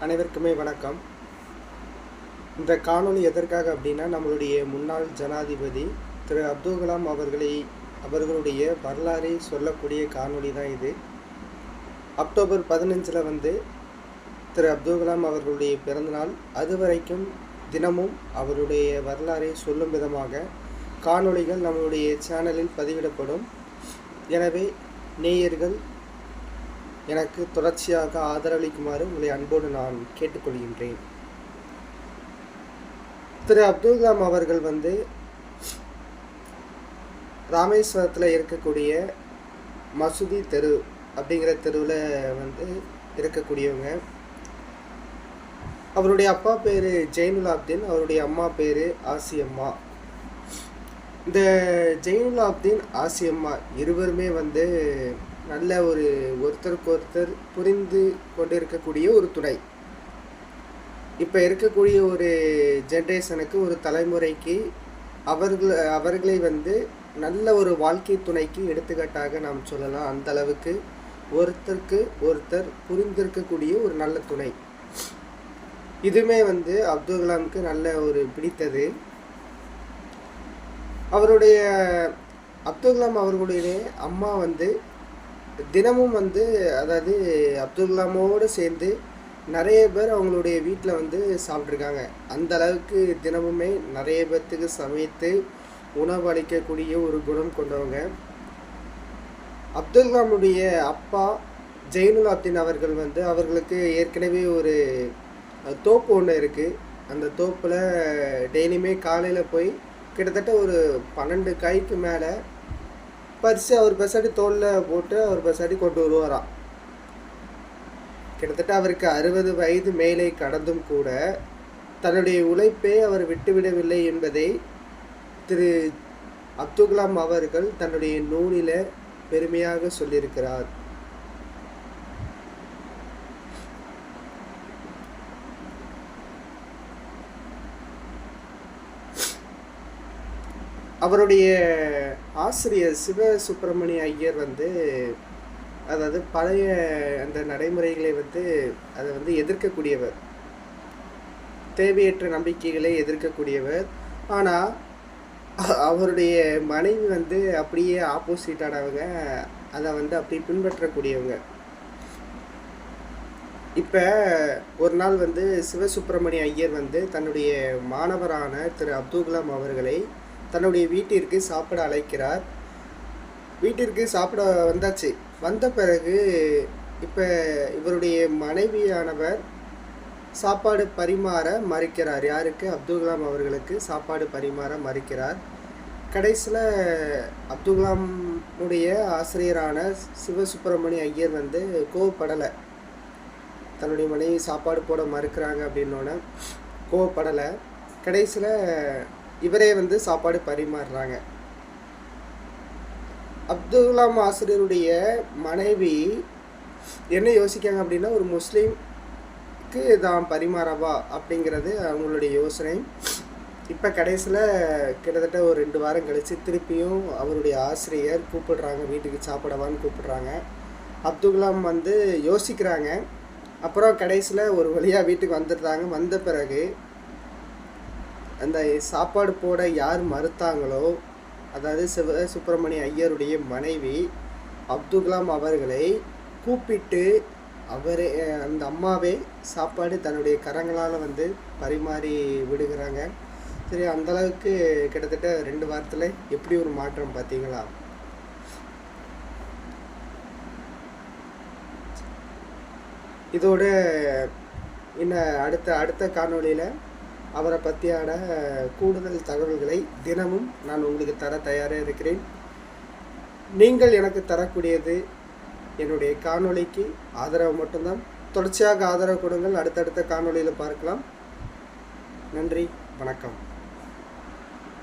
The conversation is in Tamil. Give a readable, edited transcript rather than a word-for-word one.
அனைவருக்குமே வணக்கம். இந்த காணொளி எதற்காக அப்படின்னா, நம்மளுடைய முன்னாள் ஜனாதிபதி திரு அப்துல் கலாம் அவர்களுடைய வரலாறை சொல்லக்கூடிய காணொளி தான் இது. அக்டோபர் 15 திரு அப்துல் கலாம் அவர்களுடைய பிறந்தநாள். அது வரைக்கும் தினமும் அவருடைய வரலாறை சொல்லும் விதமாக காணொளிகள் நம்மளுடைய சேனலில் பதிவிடப்படும். எனவே நேயர்கள் எனக்கு தொடர்ச்சியாக ஆதரவளிக்குமாறு உங்களை அன்போடு நான் கேட்டுக்கொள்கின்றேன். திரு அப்துல் கலாம் அவர்கள் ராமேஸ்வரத்தில் இருக்கக்கூடிய மசூதி தெரு அப்படிங்கிற தெருவில் இருக்கக்கூடியவங்க. அவருடைய அப்பா பேர் ஜெயினுலாப்தீன், அவருடைய அம்மா பேர் ஆசியம்மா. இந்த ஜெயினுலாப்தீன் ஆசியம்மா இருவருமே நல்ல ஒருத்தருக்கு ஒருத்தர் புரிந்து கொண்டு இருக்கக்கூடிய ஒரு துணை. இப்போ இருக்கக்கூடிய ஒரு ஜென்ரேஷனுக்கு, ஒரு தலைமுறைக்கு அவர்களை நல்ல ஒரு வாழ்க்கை துணைக்கு எடுத்துக்காட்டாக நாம் சொல்லலாம். அந்த அளவுக்கு ஒருத்தருக்கு ஒருத்தர் புரிந்திருக்கக்கூடிய ஒரு நல்ல துணை. இதுவுமே அப்துல் கலாமுக்கு நல்ல ஒரு பிடித்தது. அப்துல் கலாம் அவர்களுடைய அம்மா தினமும் அதாவது அப்துல் கலாமோடு சேர்ந்து நிறைய பேர் அவங்களுடைய வீட்டில் சாப்பிட்ருக்காங்க. அந்த அளவுக்கு தினமுமே நிறைய பேர்த்துக்கு சமைத்து உணவு அளிக்கக்கூடிய ஒரு குணம் கொண்டவங்க. அப்துல் கலாமுடைய அப்பா ஜெயினுலாப்தீன் அவர்கள் அவர்களுக்கு ஏற்கனவே ஒரு தோப்பு ஒன்று இருக்குது. அந்த தோப்பில் டெய்லியுமே காலையில் போய் கிட்டத்தட்ட ஒரு 12 காய்க்கு மேலே பறித்து அவர் பசாடி தோலில் போட்டு அவர் பசாடி கொண்டு வருவாராம். கிட்டத்தட்ட அவருக்கு 60 வயது மேலே கடந்தும் கூட தன்னுடைய உழைப்பை அவர் விட்டுவிடவில்லை என்பதை திரு அப்துல் கலாம் அவர்கள் தன்னுடைய நூலில் பெருமையாக சொல்லியிருக்கிறார். அவருடைய ஆசிரியர் சிவசுப்பிரமணிய ஐயர் அதாவது பழைய அந்த நடைமுறைகளை அதை எதிர்க்கக்கூடியவர், தேவையற்ற நம்பிக்கைகளை எதிர்க்கக்கூடியவர். ஆனால் அவருடைய மனைவி அப்படியே ஆப்போசிட்டானவங்க, அதை அப்படி பின்பற்றக்கூடியவங்க. இப்போ ஒரு நாள் சிவசுப்பிரமணிய ஐயர் தன்னுடைய மாணவரான திரு அப்துல் கலாம் அவர்களை தன்னுடைய வீட்டிற்கு சாப்பிட அழைக்கிறார். வீட்டிற்கு சாப்பிட வந்தாச்சு. வந்த பிறகு இப்போ இவருடைய மனைவியானவர் சாப்பாடு பரிமாற மறுக்கிறார். யாருக்கு? அப்துல் கலாம் அவர்களுக்கு சாப்பாடு பரிமாற மறுக்கிறார். கடைசியில் அப்துல் கலாமுடைய ஆசிரியரான சிவசுப்பிரமணிய ஐயர் கோவப்படலை. தன்னுடைய மனைவி சாப்பாடு போட மறுக்கிறாங்க அப்படின்னோடனே கோவப்படலை. கடைசியில் இவரே சாப்பாடு பரிமாறுறாங்க. அப்துல் கலாம் ஆசிரியருடைய மனைவி என்ன யோசிக்காங்க அப்படின்னா, ஒரு முஸ்லீம்க்கு தான் பரிமாறவா அப்படிங்கிறது அவங்களுடைய யோசனை. இப்போ கடைசியில் கிட்டத்தட்ட ஒரு 2 வாரம் கழித்து திருப்பியும் அவருடைய ஆசிரியர் கூப்பிடுறாங்க, வீட்டுக்கு சாப்பிடவான்னு கூப்பிடுறாங்க. அப்துல் கலாம் யோசிக்கிறாங்க. அப்புறம் கடைசியில் ஒரு வழியாக வீட்டுக்கு வந்துடுறாங்க. வந்த பிறகு அந்த சாப்பாடு போட யார் மறுத்தாங்களோ, அதாவது சிவசுப்பிரமணிய ஐயருடைய மனைவி அப்துல் கலாம் அவர்களை கூப்பிட்டு அவரே, அந்த அம்மாவே சாப்பாடு தன்னுடைய கரங்களால் பரிமாறி விடுகிறாங்க. சரி, அந்தளவுக்கு கிட்டத்தட்ட 2 வாரத்தில் எப்படி ஒரு மாற்றம் பார்த்தீங்களா? இதோட இன்னும் அடுத்த காணொளியில் அவரை பற்றியான கூடுதல் தகவல்களை தினமும் நான் உங்களுக்கு தர தயாராக இருக்கிறேன். நீங்கள் எனக்கு தரக்கூடியது என்னுடைய காணொளிக்கு ஆதரவு மட்டும்தான். தொடர்ச்சியாக ஆதரவு கொடுங்கள். அடுத்தடுத்த காணொளியில் பார்க்கலாம். நன்றி, வணக்கம்.